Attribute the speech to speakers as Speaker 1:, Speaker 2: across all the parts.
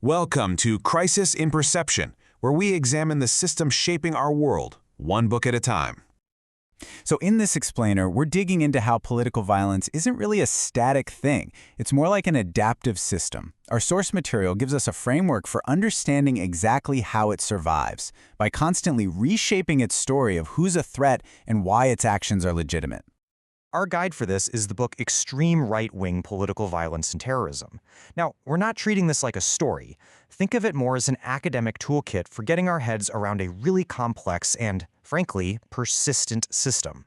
Speaker 1: Welcome to Crisis in Perception, where we examine the system shaping our world, one book at a time.
Speaker 2: So in this explainer, we're digging into how political violence isn't really a static thing. It's more like an adaptive system. Our source material gives us a framework for understanding exactly how it survives, by constantly reshaping its story of who's a threat and why its actions are legitimate.
Speaker 3: Our guide for this is the book Extreme Right-Wing Political Violence and Terrorism. Now, we're not treating this like a story. Think of it more as an academic toolkit for getting our heads around a really complex and, frankly, persistent system.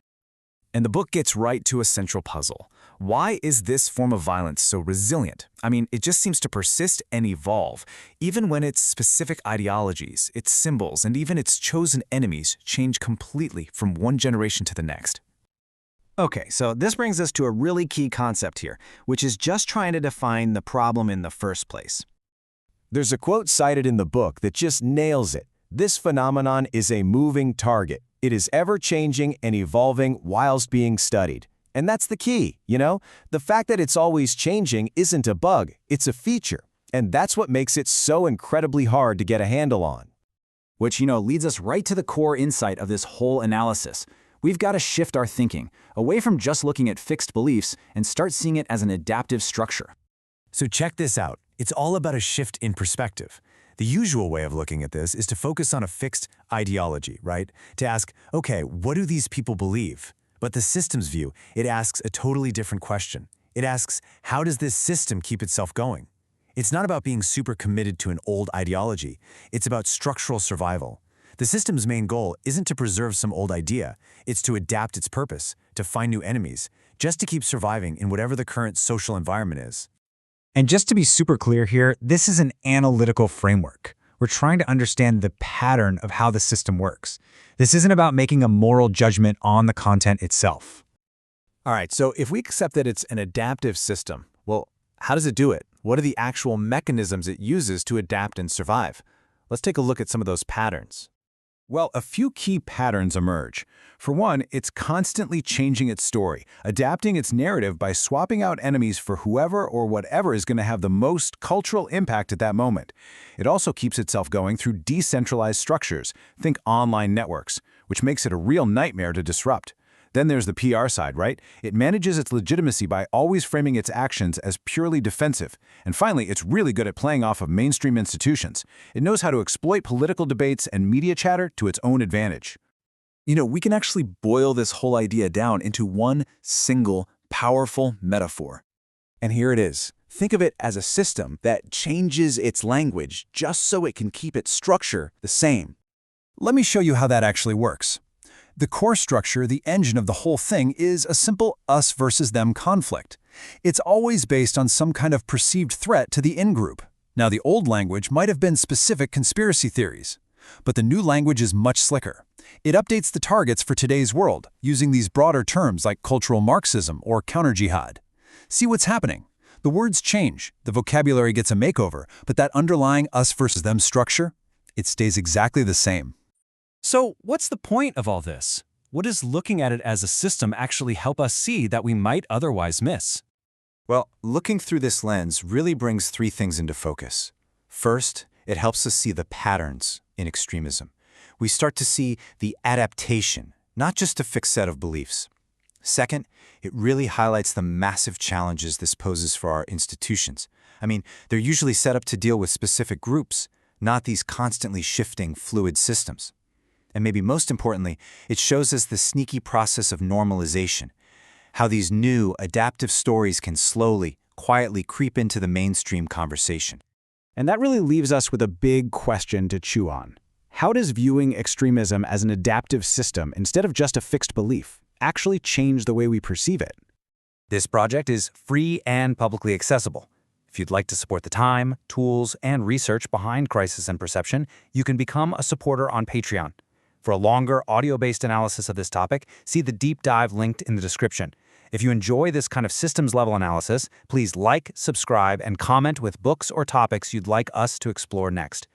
Speaker 4: And the book gets right to a central puzzle. Why is this form of violence so resilient? I mean, it just seems to persist and evolve, even when its specific ideologies, its symbols, and even its chosen enemies change completely from one generation to the next.
Speaker 5: Okay, so this brings us to a really key concept here, which is just trying to define the problem in the first place.
Speaker 6: There's a quote cited in the book that just nails it. This phenomenon is a moving target. It is ever-changing and evolving whilst being studied. And that's the key, you know? The fact that it's always changing isn't a bug, it's a feature. And that's what makes it so incredibly hard to get a handle on.
Speaker 2: Which, leads us right to the core insight of this whole analysis. We've got to shift our thinking, away from just looking at fixed beliefs and start seeing it as an adaptive structure.
Speaker 4: So check this out. It's all about a shift in perspective. The usual way of looking at this is to focus on a fixed ideology, right? To ask, okay, what do these people believe? But the systems view, it asks a totally different question. It asks, how does this system keep itself going? It's not about being super committed to an old ideology. It's about structural survival. The system's main goal isn't to preserve some old idea, it's to adapt its purpose, to find new enemies, just to keep surviving in whatever the current social environment is.
Speaker 7: And just to be super clear here, this is an analytical framework. We're trying to understand the pattern of how the system works. This isn't about making a moral judgment on the content itself.
Speaker 4: All right, so if we accept that it's an adaptive system, well, how does it do it? What are the actual mechanisms it uses to adapt and survive? Let's take a look at some of those patterns.
Speaker 6: Well, a few key patterns emerge. For one, it's constantly changing its story, adapting its narrative by swapping out enemies for whoever or whatever is going to have the most cultural impact at that moment. It also keeps itself going through decentralized structures, think online networks, which makes it a real nightmare to disrupt. Then there's the PR side, right? It manages its legitimacy by always framing its actions as purely defensive. And finally, it's really good at playing off of mainstream institutions. It knows how to exploit political debates and media chatter to its own advantage.
Speaker 4: We can actually boil this whole idea down into one single, powerful metaphor. And here it is. Think of it as a system that changes its language just so it can keep its structure the same.
Speaker 6: Let me show you how that actually works. The core structure, the engine of the whole thing, is a simple us versus them conflict. It's always based on some kind of perceived threat to the in-group. Now, the old language might have been specific conspiracy theories, but the new language is much slicker. It updates the targets for today's world, using these broader terms like cultural Marxism or counter-jihad. See what's happening? The words change, the vocabulary gets a makeover, but that underlying us versus them structure, it stays exactly the same.
Speaker 8: So what's the point of all this? What does looking at it as a system actually help us see that we might otherwise miss?
Speaker 4: Well, looking through this lens really brings three things into focus. First, it helps us see the patterns in extremism. We start to see the adaptation, not just a fixed set of beliefs. Second, it really highlights the massive challenges this poses for our institutions. I mean, they're usually set up to deal with specific groups, not these constantly shifting, fluid systems. And maybe most importantly, it shows us the sneaky process of normalization, how these new, adaptive stories can slowly, quietly creep into the mainstream conversation.
Speaker 5: And that really leaves us with a big question to chew on. How does viewing extremism as an adaptive system instead of just a fixed belief actually change the way we perceive it?
Speaker 8: This project is free and publicly accessible. If you'd like to support the time, tools, and research behind Crisis and Perception, you can become a supporter on Patreon. For a longer, audio-based analysis of this topic, see the deep dive linked in the description. If you enjoy this kind of systems-level analysis, please like, subscribe, and comment with books or topics you'd like us to explore next.